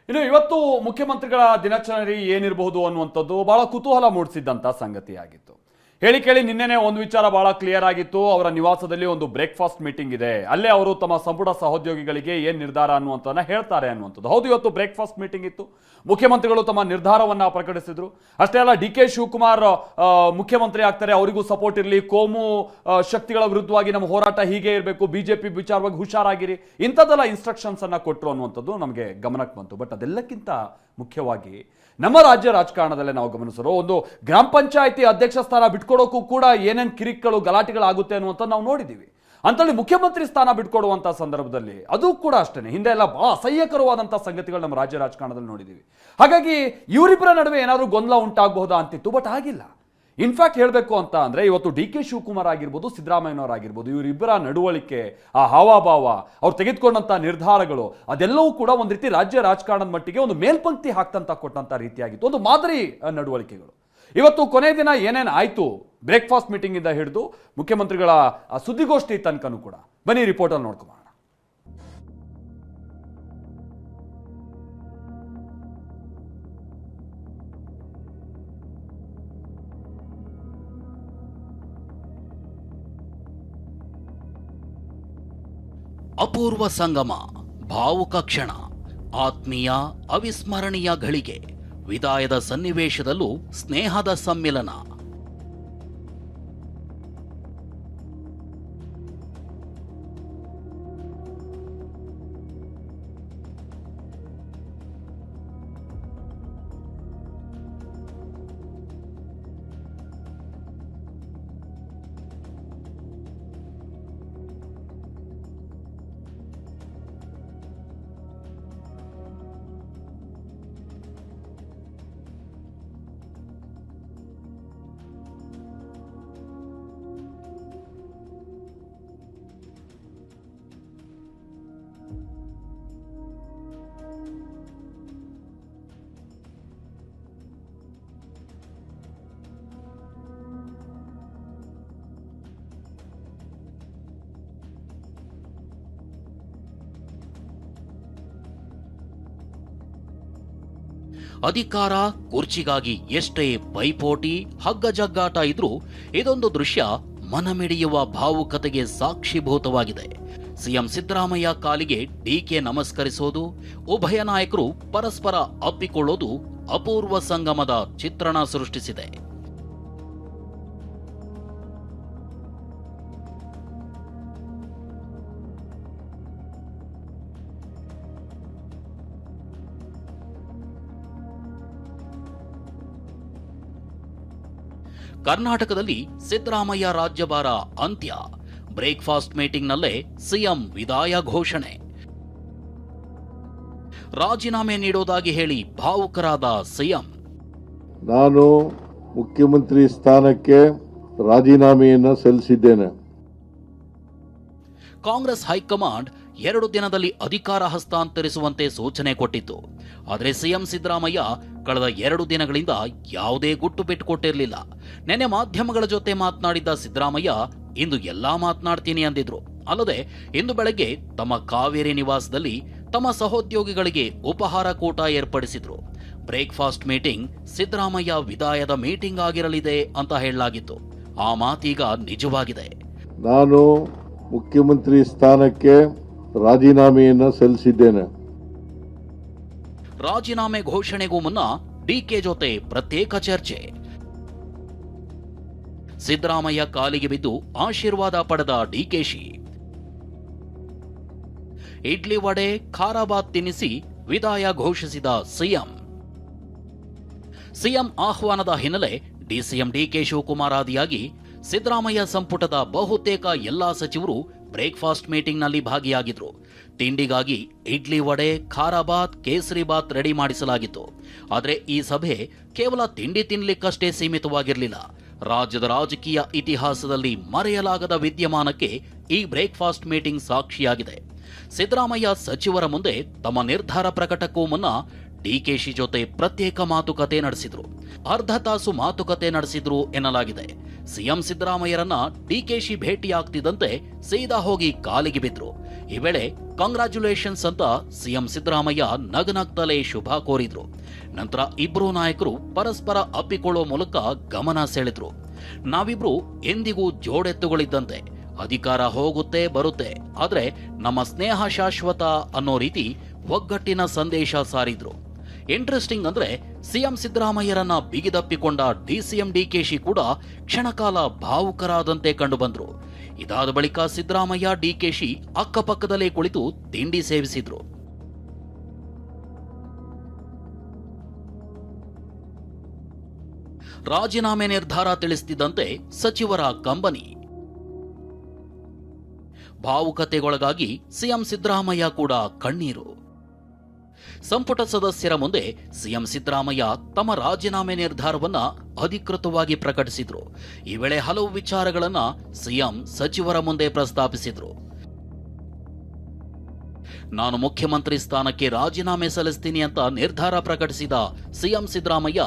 ಇನ್ನು ಇವತ್ತು ಮುಖ್ಯಮಂತ್ರಿಗಳ ದಿನಾಚರಣೆ ಏನಿರಬಹುದು ಅನ್ನುವಂಥದ್ದು ಬಹಳ ಕುತೂಹಲ ಮೂಡಿಸಿದ್ದಂಥ ಸಂಗತಿಯಾಗಿತ್ತು. ಹೇಳಿ ಕೇಳಿ ನಿನ್ನೆನೆ ಒಂದು ವಿಚಾರ ಬಹಳ ಕ್ಲಿಯರ್ ಆಗಿತ್ತು. ಅವರ ನಿವಾಸದಲ್ಲಿ ಒಂದು ಬ್ರೇಕ್ಫಾಸ್ಟ್ ಮೀಟಿಂಗ್ ಇದೆ, ಅಲ್ಲೇ ಅವರು ತಮ್ಮ ಸಂಪುಟ ಸಹೋದ್ಯೋಗಿಗಳಿಗೆ ಏನ್ ನಿರ್ಧಾರ ಅನ್ನುವಂಥದ್ದನ್ನ ಹೇಳ್ತಾರೆ ಅನ್ನುವಂಥದ್ದು. ಹೌದು, ಇವತ್ತು ಬ್ರೇಕ್ಫಾಸ್ಟ್ ಮೀಟಿಂಗ್ ಇತ್ತು. ಮುಖ್ಯಮಂತ್ರಿಗಳು ತಮ್ಮ ನಿರ್ಧಾರವನ್ನ ಪ್ರಕಟಿಸಿದ್ರು. ಅಷ್ಟೇ ಅಲ್ಲ, ಡಿ ಕೆ ಶಿವಕುಮಾರ್ ಮುಖ್ಯಮಂತ್ರಿ ಆಗ್ತಾರೆ, ಅವರಿಗೂ ಸಪೋರ್ಟ್ ಇರಲಿ, ಕೋಮು ಶಕ್ತಿಗಳ ವಿರುದ್ಧವಾಗಿ ನಮ್ಮ ಹೋರಾಟ ಹೀಗೆ ಇರಬೇಕು, ಬಿಜೆಪಿ ವಿಚಾರವಾಗಿ ಹುಷಾರಾಗಿರಿ, ಇಂಥದ್ದೆಲ್ಲ ಇನ್ಸ್ಟ್ರಕ್ಷನ್ಸ್ ಅನ್ನ ಕೊಟ್ಟರು ಅನ್ನುವಂಥದ್ದು ನಮಗೆ ಗಮನಕ್ಕೆ ಬಂತು. ಬಟ್ ಅದೆಲ್ಲಕ್ಕಿಂತ ಮುಖ್ಯವಾಗಿ ನಮ್ಮ ರಾಜ್ಯ ರಾಜಕಾರಣದಲ್ಲೇ ನಾವು ಗಮನಿಸೋರು, ಒಂದು ಗ್ರಾಮ ಪಂಚಾಯಿತಿ ಅಧ್ಯಕ್ಷ ಸ್ಥಾನ ಬಿಟ್ಕೊಡೋಕ್ಕೂ ಕೂಡ ಏನೇನು ಕಿರಿಕ್ಗಳು ಗಲಾಟೆಗಳಾಗುತ್ತೆ ಅನ್ನುವಂಥ ನಾವು ನೋಡಿದ್ದೀವಿ. ಅಂತೇಳಿ ಮುಖ್ಯಮಂತ್ರಿ ಸ್ಥಾನ ಬಿಟ್ಕೊಡುವಂಥ ಸಂದರ್ಭದಲ್ಲಿ ಅದು ಕೂಡ ಅಷ್ಟೇ ಹಿಂದೆ ಎಲ್ಲ ಬಹಳ ಅಸಹ್ಯಕರವಾದಂಥ ಸಂಗತಿಗಳು ನಮ್ಮ ರಾಜ್ಯ ರಾಜಕಾರಣದಲ್ಲಿ ನೋಡಿದ್ದೀವಿ. ಹಾಗಾಗಿ ಇವರಿಬ್ಬರ ನಡುವೆ ಏನಾದರೂ ಗೊಂದಲ ಉಂಟಾಗಬಹುದಾ ಅಂತಿತ್ತು, ಬಟ್ ಆಗಿಲ್ಲ. ಇನ್ಫ್ಯಾಕ್ಟ್ ಹೇಳಬೇಕು ಅಂತ ಅಂದರೆ ಇವತ್ತು ಡಿ ಕೆ ಶಿವಕುಮಾರ್ ಆಗಿರ್ಬೋದು, ಸಿದ್ದರಾಮಯ್ಯನವರಾಗಿರ್ಬೋದು, ಇವರಿಬ್ಬರ ನಡವಳಿಕೆ, ಆ ಹಾವಾಭಾವ, ಅವ್ರು ತೆಗೆದುಕೊಂಡಂಥ ನಿರ್ಧಾರಗಳು, ಅದೆಲ್ಲವೂ ಕೂಡ ಒಂದು ರೀತಿ ರಾಜ್ಯ ರಾಜಕಾರಣದ ಮಟ್ಟಿಗೆ ಒಂದು ಮೇಲ್ಪಂಕ್ತಿ ಕೊಟ್ಟಂಥ ರೀತಿಯಾಗಿತ್ತು, ಒಂದು ಮಾದರಿ ನಡವಳಿಕೆಗಳು. ಇವತ್ತು ಕೊನೆ ದಿನ ಏನೇನು ಆಯಿತು, ಬ್ರೇಕ್ಫಾಸ್ಟ್ ಮೀಟಿಂಗ್ ಇಂದ ಹಿಡಿದು ಮುಖ್ಯಮಂತ್ರಿಗಳ ಸುದ್ದಿಗೋಷ್ಠಿ ತನಕನೂ ಕೂಡ ಬನ್ನಿ ರಿಪೋರ್ಟಲ್ಲಿ ನೋಡ್ಕೊಂಬರೋಣ. ಅಪೂರ್ವ ಸಂಗಮ, ಭಾವುಕ ಕ್ಷಣ, ಆತ್ಮೀಯ ಅವಿಸ್ಮರಣೀಯ ಘಳಿಗೆ, ವಿದಾಯದ ಸನ್ನಿವೇಶದಲ್ಲೂ ಸ್ನೇಹದ ಸಮ್ಮಿಲನ. ಅಧಿಕಾರ ಕುರ್ಚಿಗಾಗಿ ಎಷ್ಟೇ ಪೈಪೋಟಿ ಹಗ್ಗಜಗ್ಗಾಟ ಇದ್ರೂ ಇದೊಂದು ದೃಶ್ಯ ಮನಮಿಡಿಯುವ ಭಾವುಕತೆಗೆ ಸಾಕ್ಷಿಭೂತವಾಗಿದೆ. ಸಿಎಂ ಸಿದ್ದರಾಮಯ್ಯ ಕಾಲಿಗೆ ಡಿಕೆ ನಮಸ್ಕರಿಸೋದು, ಉಭಯ ನಾಯಕರು ಪರಸ್ಪರ ಅಪ್ಪಿಕೊಳ್ಳೋದು ಅಪೂರ್ವ ಸಂಗಮದ ಚಿತ್ರಣ ಸೃಷ್ಟಿಸಿದೆ. ಕರ್ನಾಟಕದಲ್ಲಿ ಸಿದ್ದರಾಮಯ್ಯ ರಾಜ್ಯಭಾರ ಅಂತ್ಯ, ಬ್ರೇಕ್ಫಾಸ್ಟ್ ಮೀಟಿಂಗ್ನಲ್ಲೇ ಸಿಎಂ ವಿದಾಯ ಘೋಷಣೆ, ರಾಜೀನಾಮೆ ನೀಡೋದಾಗಿ ಹೇಳಿ ಭಾವುಕರಾದ ಸಿಎಂ. ನಾನು ಮುಖ್ಯಮಂತ್ರಿ ಸ್ಥಾನಕ್ಕೆ ರಾಜೀನಾಮೆಯನ್ನು ಸಲ್ಲಿಸಿದ್ದೇನೆ. ಕಾಂಗ್ರೆಸ್ ಹೈಕಮಾಂಡ್ 2 ದಿನದಲ್ಲಿ ಅಧಿಕಾರ ಹಸ್ತಾಂತರಿಸುವಂತೆ ಸೂಚನೆ ಕೊಟ್ಟಿತ್ತು. ಆದರೆ ಸಿಎಂ ಸಿದ್ದರಾಮಯ್ಯ ಕಳೆದ 2 ದಿನಗಳಿಂದ ಯಾವುದೇ ಗುಟ್ಟು ಬಿಟ್ಟುಕೊಟ್ಟಿರಲಿಲ್ಲ. ನೆನ್ನೆ ಮಾಧ್ಯಮಗಳ ಜೊತೆ ಮಾತನಾಡಿದ್ದ ಸಿದ್ದರಾಮಯ್ಯ ಇಂದು ಎಲ್ಲಾ ಮಾತನಾಡ್ತೀನಿ ಅಂದಿದ್ರು. ಅಲ್ಲದೆ ಇಂದು ಬೆಳಗ್ಗೆ ತಮ್ಮ ಕಾವೇರಿ ನಿವಾಸದಲ್ಲಿ ತಮ್ಮ ಸಹೋದ್ಯೋಗಿಗಳಿಗೆ ಉಪಹಾರ ಕೂಟ ಏರ್ಪಡಿಸಿದ್ರು. ಬ್ರೇಕ್ಫಾಸ್ಟ್ ಮೀಟಿಂಗ್ ಸಿದ್ದರಾಮಯ್ಯ ವಿದಾಯದ ಮೀಟಿಂಗ್ ಆಗಿರಲಿದೆ ಅಂತ ಹೇಳಲಾಗಿತ್ತು. ಆ ಮಾತೀಗ ನಿಜವಾಗಿದೆ. ನಾನು ಮುಖ್ಯಮಂತ್ರಿ ಸ್ಥಾನಕ್ಕೆ ರಾಜೀನಾಮೆಯನ್ನು ಸಲ್ಲಿಸಿದ್ದೇನೆ. ರಾಜೀನಾಮೆ ಘೋಷಣೆಗೂ ಮುನ್ನ ಡಿಕೆ ಜೊತೆ ಪ್ರತ್ಯೇಕ ಚರ್ಚೆ. ಸಿದ್ದರಾಮಯ್ಯ ಕಾಲಿಗೆ ಬಿದ್ದು ಆಶೀರ್ವಾದ ಪಡೆದ ಡಿಕೆಶಿ. ಇಡ್ಲಿ ವಡೆ ಖಾರಾಬಾತ್ ತಿನ್ನಿಸಿ ವಿದಾಯ ಘೋಷಿಸಿದ ಸಿಎಂ. ಸಿಎಂ ಆಹ್ವಾನದ ಹಿನ್ನೆಲೆ ಡಿಸಿಎಂ ಡಿಕೆ ಶಿವಕುಮಾರ್ ಆದಿಯಾಗಿ ಸಿದ್ದರಾಮಯ್ಯ ಸಂಪುಟದ ಬಹುತೇಕ ಎಲ್ಲಾ ಸಚಿವರು ಬ್ರೇಕ್ಫಾಸ್ಟ್ ಮೀಟಿಂಗ್ನಲ್ಲಿ ಭಾಗಿಯಾಗಿದ್ರು. ತಿಂಡಿಗಾಗಿ ಇಡ್ಲಿ ವಡೆ ಖಾರಾಬಾತ್ ಕೇಸರಿಬಾತ್ ರೆಡಿ ಮಾಡಿಸಲಾಗಿತ್ತು. ಆದರೆ ಈ ಸಭೆ ಕೇವಲ ತಿಂಡಿ ತಿನ್ನಲಿಕ್ಕಷ್ಟೇ ಸೀಮಿತವಾಗಿರಲಿಲ್ಲ. ರಾಜ್ಯದ ರಾಜಕೀಯ ಇತಿಹಾಸದಲ್ಲಿ ಮರೆಯಲಾಗದ ವಿದ್ಯಮಾನಕ್ಕೆ ಈ ಬ್ರೇಕ್ಫಾಸ್ಟ್ ಮೀಟಿಂಗ್ ಸಾಕ್ಷಿಯಾಗಿದೆ. ಸಿದ್ದರಾಮಯ್ಯ ಸಚಿವರ ಮುಂದೆ ತಮ್ಮ ನಿರ್ಧಾರ ಪ್ರಕಟಕ್ಕೂ ಮುನ್ನ ಡಿಕೆಶಿ ಜೊತೆ ಪ್ರತ್ಯೇಕ ಮಾತುಕತೆ ನಡೆಸಿದ್ರು. ಅರ್ಧ ತಾಸು ಮಾತುಕತೆ ನಡೆಸಿದ್ರು ಎನ್ನಲಾಗಿದೆ. ಸಿಎಂ ಸಿದ್ದರಾಮಯ್ಯರನ್ನ ಡಿಕೆಶಿ ಭೇಟಿಯಾಗ್ತಿದ್ದಂತೆ ಸೀದಾ ಹೋಗಿ ಕಾಲಿಗೆ ಬಿದ್ರು. ಈ ವೇಳೆ ಕಂಗ್ರಾಚ್ಯುಲೇಷನ್ಸ್ ಅಂತ ಸಿಎಂ ಸಿದ್ದರಾಮಯ್ಯ ನಗನಗ್ತಲೇ ಶುಭ ಕೋರಿದ್ರು. ನಂತರ ಇಬ್ಬರೂ ನಾಯಕರು ಪರಸ್ಪರ ಅಪ್ಪಿಕೊಳ್ಳುವ ಮೂಲಕ ಗಮನ ಸೆಳೆದ್ರು. ನಾವಿಬ್ರು ಎಂದಿಗೂ ಜೋಡೆತ್ತುಗಳಿದ್ದಂತೆ, ಅಧಿಕಾರ ಹೋಗುತ್ತೆ ಬರುತ್ತೆ, ಆದ್ರೆ ನಮ್ಮ ಸ್ನೇಹ ಶಾಶ್ವತ ಅನ್ನೋ ರೀತಿ ಒಗ್ಗಟ್ಟಿನ ಸಂದೇಶ ಸಾರಿದ್ರು. ಇಂಟ್ರೆಸ್ಟಿಂಗ್ ಅಂದ್ರೆ ಸಿಎಂ ಸಿದ್ದರಾಮಯ್ಯರನ್ನ ಬಿಗಿದಪ್ಪಿಕೊಂಡ ಡಿಸಿಎಂ ಡಿಕೆಶಿ ಕೂಡ ಕ್ಷಣಕಾಲ ಭಾವುಕರಾದಂತೆ ಕಂಡುಬಂದ್ರು. ಇದಾದ ಬಳಿಕ ಸಿದ್ದರಾಮಯ್ಯ ಡಿಕೆಶಿ ಅಕ್ಕಪಕ್ಕದಲ್ಲೇ ಕುಳಿತು ತಿಂಡಿ ಸೇವಿಸಿದ್ರು. ರಾಜೀನಾಮೆ ನಿರ್ಧಾರ ತಿಳಿಸುತ್ತಿದ್ದಂತೆ ಸಚಿವರ ಕಂಬನಿ. ಭಾವುಕತೆಗೊಳಗಾಗಿ ಸಿಎಂ ಸಿದ್ದರಾಮಯ್ಯ ಕೂಡ ಕಣ್ಣೀರು. ಸಂಪುಟ ಸದಸ್ಯರ ಮುಂದೆ ಸಿಎಂ ಸಿದ್ದರಾಮಯ್ಯ ತಮ್ಮ ರಾಜೀನಾಮೆ ನಿರ್ಧಾರವನ್ನ ಅಧಿಕೃತವಾಗಿ ಪ್ರಕಟಿಸಿದ್ರು. ಈ ವೇಳೆ ಹಲವು ವಿಚಾರಗಳನ್ನ ಸಿಎಂ ಸಚಿವರ ಮುಂದೆ ಪ್ರಸ್ತಾಪಿಸಿದ್ರು. ನಾನು ಮುಖ್ಯಮಂತ್ರಿ ಸ್ಥಾನಕ್ಕೆ ರಾಜೀನಾಮೆ ಸಲ್ಲಿಸ್ತೀನಿ ಅಂತ ನಿರ್ಧಾರ ಪ್ರಕಟಿಸಿದ ಸಿಎಂ ಸಿದ್ದರಾಮಯ್ಯ,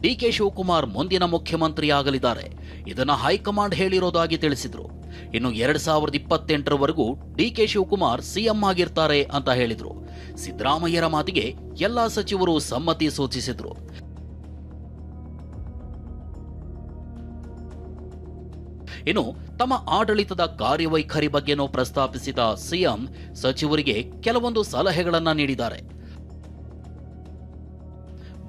ಡಿಕೆ ಶಿವಕುಮಾರ್ ಮುಂದಿನ ಮುಖ್ಯಮಂತ್ರಿಯಾಗಲಿದ್ದಾರೆ, ಇದನ್ನ ಹೈಕಮಾಂಡ್ ಹೇಳಿರೋದಾಗಿ ತಿಳಿಸಿದ್ರು. ಇನ್ನು 2028ರವರೆಗೂ ಡಿಕೆ ಶಿವಕುಮಾರ್ ಸಿಎಂ ಆಗಿರ್ತಾರೆ ಅಂತ ಹೇಳಿದ್ರು. ಸಿದ್ದರಾಮಯ್ಯರ ಮಾತಿಗೆ ಎಲ್ಲಾ ಸಚಿವರು ಸಮ್ಮತಿ ಸೂಚಿಸಿದ್ರು. ಇನ್ನು ತಮ್ಮ ಆಡಳಿತದ ಕಾರ್ಯವೈಖರಿ ಬಗ್ಗೆನೂ ಪ್ರಸ್ತಾಪಿಸಿದ ಸಿಎಂ ಸಚಿವರಿಗೆ ಕೆಲವೊಂದು ಸಲಹೆಗಳನ್ನ ನೀಡಿದ್ದಾರೆ.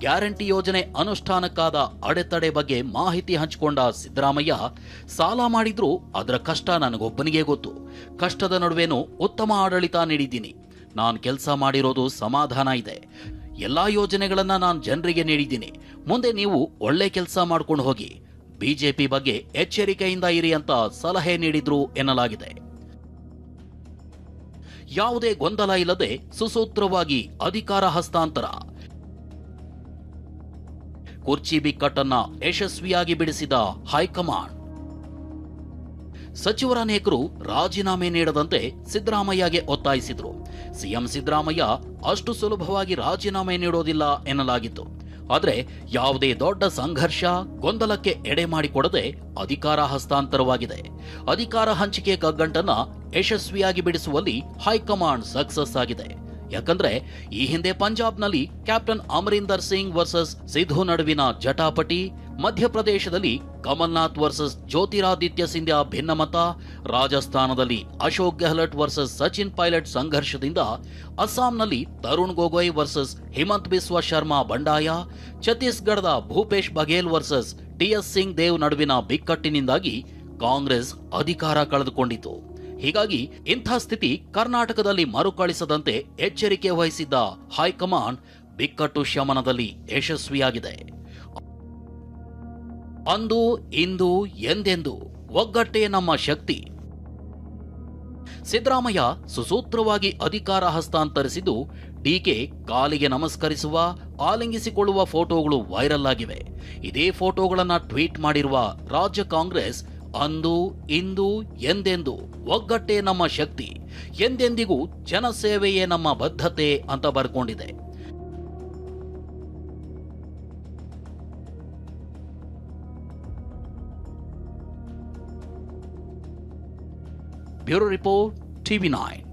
ಗ್ಯಾರಂಟಿ ಯೋಜನೆ ಅನುಷ್ಠಾನಕ್ಕಾದ ಅಡೆತಡೆ ಬಗ್ಗೆ ಮಾಹಿತಿ ಹಂಚಿಕೊಂಡ ಸಿದ್ದರಾಮಯ್ಯ, ಸಾಲ ಮಾಡಿದ್ರೂ ಅದರ ಕಷ್ಟ ನನಗೊಬ್ಬನಿಗೆ ಗೊತ್ತು. ಕಷ್ಟದ ನಡುವೆನೂ ಉತ್ತಮ ಆಡಳಿತ ನೀಡಿದ್ದೀನಿ. ನಾನು ಕೆಲಸ ಮಾಡಿರೋದು ಸಮಾಧಾನ ಇದೆ. ಎಲ್ಲಾ ಯೋಜನೆಗಳನ್ನ ನಾನು ಜನರಿಗೆ ನೀಡಿದ್ದೀನಿ. ಮುಂದೆ ನೀವು ಒಳ್ಳೆ ಕೆಲಸ ಮಾಡ್ಕೊಂಡು ಹೋಗಿ. ಬಿಜೆಪಿ ಬಗ್ಗೆ ಎಚ್ಚರಿಕೆಯಿಂದ ಇರಿ ಅಂತ ಸಲಹೆ ನೀಡಿದ್ರು ಎನ್ನಲಾಗಿದೆ. ಯಾವುದೇ ಗೊಂದಲ ಇಲ್ಲದೆ ಸುಸೂತ್ರವಾಗಿ ಅಧಿಕಾರ ಹಸ್ತಾಂತರ. ಕುರ್ಚಿ ಬಿಕ್ಕಟ್ಟನ್ನ ಯಶಸ್ವಿಯಾಗಿ ಬಿಡಿಸಿದ ಹೈಕಮಾಂಡ್. ಸಚಿವರ ಅನೇಕರು ರಾಜೀನಾಮೆ ನೀಡದಂತೆ ಸಿದ್ದರಾಮಯ್ಯಗೆ ಒತ್ತಾಯಿಸಿದ್ರು. ಸಿಎಂ ಸಿದ್ದರಾಮಯ್ಯ ಅಷ್ಟು ಸುಲಭವಾಗಿ ರಾಜೀನಾಮೆ ನೀಡೋದಿಲ್ಲ ಎನ್ನಲಾಗಿತ್ತು. ಆದರೆ ಯಾವುದೇ ದೊಡ್ಡ ಸಂಘರ್ಷ, ಗೊಂದಲಕ್ಕೆ ಎಡೆ ಮಾಡಿಕೊಡದೆ ಅಧಿಕಾರ ಹಸ್ತಾಂತರವಾಗಿದೆ. ಅಧಿಕಾರ ಹಂಚಿಕೆ ಕಗ್ಗಂಟನ್ನ ಯಶಸ್ವಿಯಾಗಿ ಬಿಡಿಸುವಲ್ಲಿ ಹೈಕಮಾಂಡ್ ಸಕ್ಸಸ್ ಆಗಿದೆ. ಯಾಕಂದ್ರೆ ಈ ಹಿಂದೆ ಪಂಜಾಬ್ನಲ್ಲಿ ಕ್ಯಾಪ್ಟನ್ ಅಮರಿಂದರ್ ಸಿಂಗ್ ವರ್ಸಸ್ ಸಿಧು ನಡುವಿನ ಜಟಾಪಟಿ, ಮಧ್ಯಪ್ರದೇಶದಲ್ಲಿ ಕಮಲ್ನಾಥ್ ವರ್ಸಸ್ ಜ್ಯೋತಿರಾದಿತ್ಯ ಸಿಂಧ್ಯಾ ಭಿನ್ನಮತ, ರಾಜಸ್ಥಾನದಲ್ಲಿ ಅಶೋಕ್ ಗೆಹ್ಲಟ್ ವರ್ಸಸ್ ಸಚಿನ್ ಪೈಲಟ್ ಸಂಘರ್ಷದಿಂದ, ಅಸ್ಸಾಂನಲ್ಲಿ ತರುಣ್ ಗೊಗೊಯ್ ವರ್ಸಸ್ ಹಿಮಂತ್ ಬಿಸ್ವಾ ಶರ್ಮಾ ಬಂಡಾಯ, ಛತ್ತೀಸ್ಗಢದ ಭೂಪೇಶ್ ಬಘೇಲ್ ವರ್ಸಸ್ ಟಿಎಸ್ ಸಿಂಗ್ ದೇವ್ ನಡುವಿನ ಬಿಕ್ಕಟ್ಟಿನಿಂದಾಗಿ ಕಾಂಗ್ರೆಸ್ ಅಧಿಕಾರ ಕಳೆದುಕೊಂಡಿತು. ಹೀಗಾಗಿ ಇಂಥ ಸ್ಥಿತಿ ಕರ್ನಾಟಕದಲ್ಲಿ ಮರುಕಳಿಸದಂತೆ ಎಚ್ಚರಿಕೆ ವಹಿಸಿದ್ದ ಹೈಕಮಾಂಡ್ ಬಿಕ್ಕಟ್ಟು ಶಮನದಲ್ಲಿ ಯಶಸ್ವಿಯಾಗಿದೆ. ಅಂದು ಇಂದು ಎಂದೆಂದು ಒಗ್ಗಟ್ಟೇ ನಮ್ಮ ಶಕ್ತಿ. ಸಿದ್ದರಾಮಯ್ಯ ಸುಸೂತ್ರವಾಗಿ ಅಧಿಕಾರ ಹಸ್ತಾಂತರಿಸಿದ್ದು, ಡಿಕೆ ಕಾಲಿಗೆ ನಮಸ್ಕರಿಸುವ, ಆಲಿಂಗಿಸಿಕೊಳ್ಳುವ ಫೋಟೋಗಳು ವೈರಲ್ ಆಗಿವೆ. ಇದೇ ಫೋಟೋಗಳನ್ನ ಟ್ವೀಟ್ ಮಾಡಿರುವ ರಾಜ್ಯ ಕಾಂಗ್ರೆಸ್, ಅಂದು ಇಂದು ಎಂದೆಂದು ಒಗ್ಗಟ್ಟೇ ನಮ್ಮ ಶಕ್ತಿ, ಎಂದೆಂದಿಗೂ ಜನಸೇವೆಯೇ ನಮ್ಮ ಬದ್ಧತೆ ಅಂತ ಬರ್ಕೊಂಡಿದೆ. Bureau report, TV9.